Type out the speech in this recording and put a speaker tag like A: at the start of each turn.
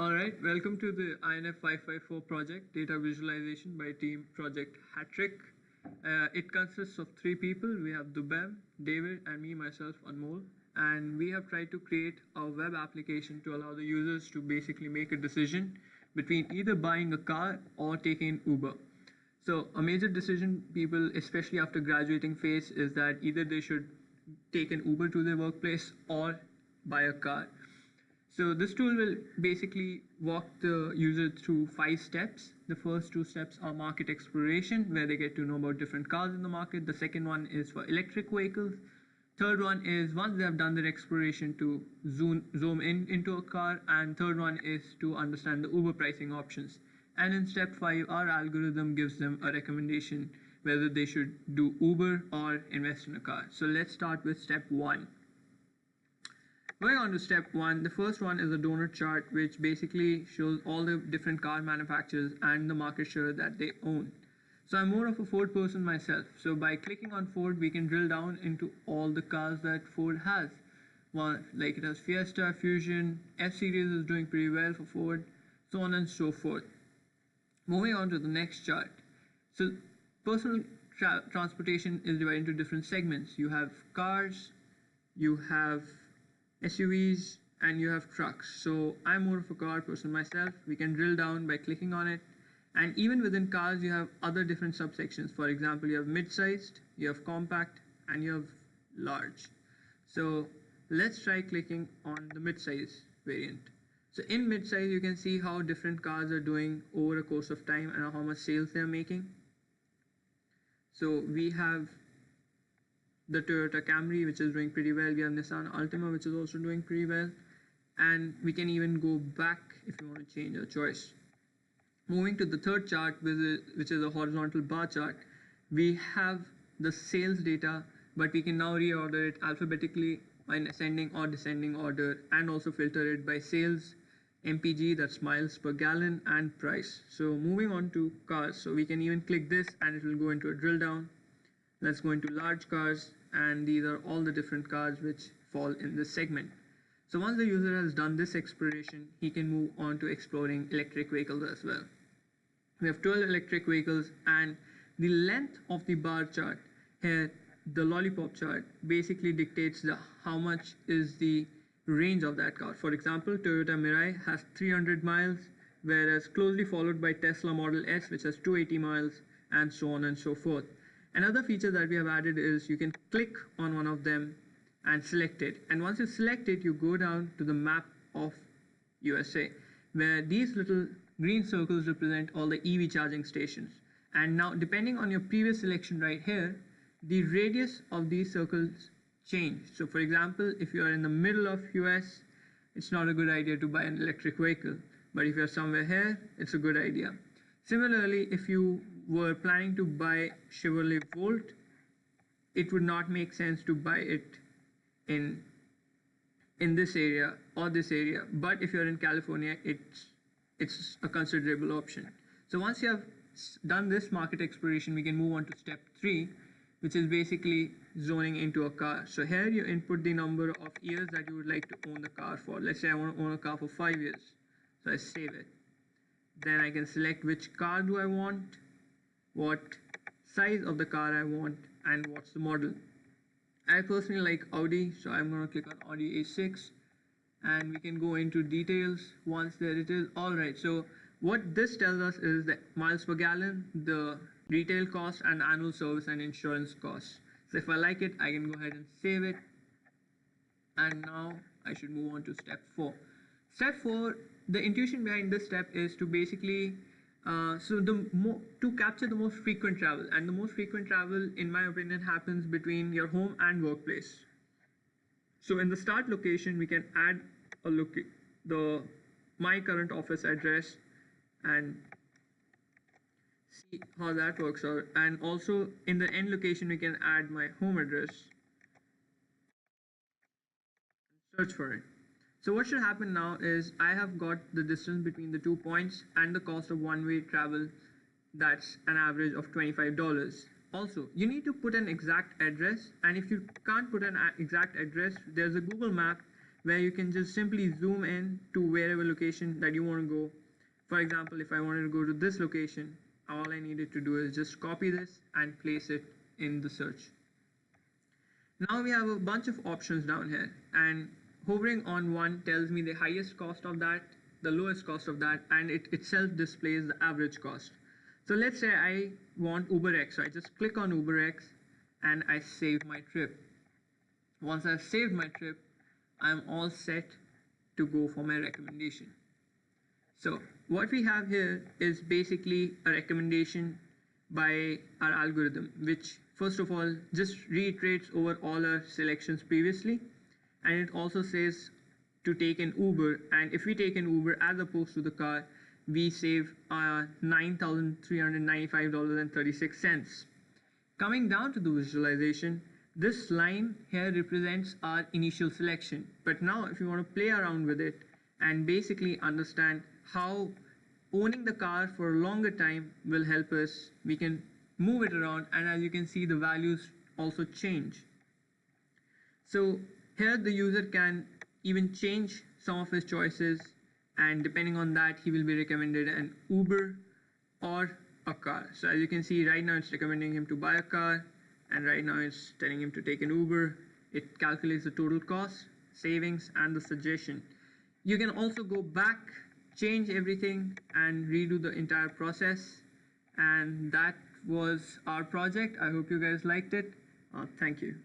A: Alright, welcome to the INF 554 project, data visualization by team Project Hattrick. It consists of three people. We have Dubem, David, and me, myself, Anmol. And we have tried to create a web application to allow the users to basically make a decision between either buying a car or taking Uber. So a major decision people, especially after graduating, face is that either they should take an Uber to their workplace or buy a car. So this tool will basically walk the user through 5 steps. The first 2 steps are market exploration, where they get to know about different cars in the market. The second one is for electric vehicles. Third one is once they have done their exploration to zoom in into a car. And third one is to understand the Uber pricing options. And in step 5, our algorithm gives them a recommendation whether they should do Uber or invest in a car. So let's start with step 1. Going on to step 1, the first one is a donut chart, which basically shows all the different car manufacturers and the market share that they own. So I'm more of a Ford person myself. So by clicking on Ford, we can drill down into all the cars that Ford has. Well, like it has Fiesta, Fusion, F-Series is doing pretty well for Ford, so on and so forth. Moving on to the next chart. So personal transportation is divided into different segments. You have cars, you have SUVs, and you have trucks. So I'm more of a car person myself. We can drill down by clicking on it. And even within cars, you have other different subsections. For example, you have mid-sized, you have compact, and you have large. So let's try clicking on the mid-size variant. So in mid-size, you can see how different cars are doing over a course of time and how much sales they're making. So we have the Toyota Camry, which is doing pretty well. We have Nissan Altima, which is also doing pretty well. And we can even go back if you want to change your choice. Moving to the third chart, which is a horizontal bar chart, we have the sales data, but we can now reorder it alphabetically in ascending or descending order, and also filter it by sales, MPG, that's miles per gallon, and price. So moving on to cars, so we can even click this and it will go into a drill down. Let's go into large cars, and these are all the different cars which fall in this segment. So once the user has done this exploration, he can move on to exploring electric vehicles as well. We have 12 electric vehicles, and the length of the bar chart here, the lollipop chart, basically dictates how much is the range of that car. For example, Toyota Mirai has 300 miles, whereas closely followed by Tesla Model S, which has 280 miles, and so on and so forth. Another feature that we have added is you can click on one of them and select it. And once you select it, you go down to the map of USA, where these little green circles represent all the EV charging stations. And now, depending on your previous selection right here, the radius of these circles change. So for example, if you are in the middle of US, it's not a good idea to buy an electric vehicle. But if you're somewhere here, it's a good idea. Similarly, if you were planning to buy Chevrolet Volt, it would not make sense to buy it in this area or this area. But if you're in California, it's a considerable option. So once you have done this market exploration, we can move on to step 3, which is basically zoning into a car. So here you input the number of years that you would like to own the car for. Let's say I want to own a car for 5 years. So I save it. Then I can select which car do I want, what size of the car I want, and what's the model. I personally like Audi, so I'm going to click on Audi A6, and we can go into details once there it is. Alright, so what this tells us is the miles per gallon, the retail cost, and annual service and insurance costs. So if I like it, I can go ahead and save it. And now I should move on to step 4. Step 4, the intuition behind this step is to basically to capture the most frequent travel, and the most frequent travel, in my opinion, happens between your home and workplace. So in the start location, we can add my current office address and see how that works out. And also in the end location, we can add my home address and search for it. So what should happen now is I have got the distance between the 2 points and the cost of one-way travel. That's an average of $25. Also, you need to put an exact address, and if you can't put an exact address, there's a Google map where you can just simply zoom in to wherever location that you want to go. For example, if I wanted to go to this location, all I needed to do is just copy this and place it in the search. Now we have a bunch of options down here, and hovering on one tells me the highest cost of that, the lowest cost of that, and it itself displays the average cost. So let's say I want UberX, so I just click on UberX and I save my trip. Once I've saved my trip, I'm all set to go for my recommendation. So what we have here is basically a recommendation by our algorithm, which first of all just reiterates over all our selections previously, and it also says to take an Uber, and if we take an Uber as opposed to the car, we save $9,395.36. Coming down to the visualization, this line here represents our initial selection. But now if you want to play around with it and basically understand how owning the car for a longer time will help us, we can move it around, and as you can see, the values also change. So here the user can even change some of his choices, and depending on that, he will be recommended an Uber or a car. So as you can see, right now it's recommending him to buy a car, and right now it's telling him to take an Uber. It calculates the total cost, savings, and the suggestion. You can also go back, change everything, and redo the entire process. And that was our project. I hope you guys liked it. Thank you.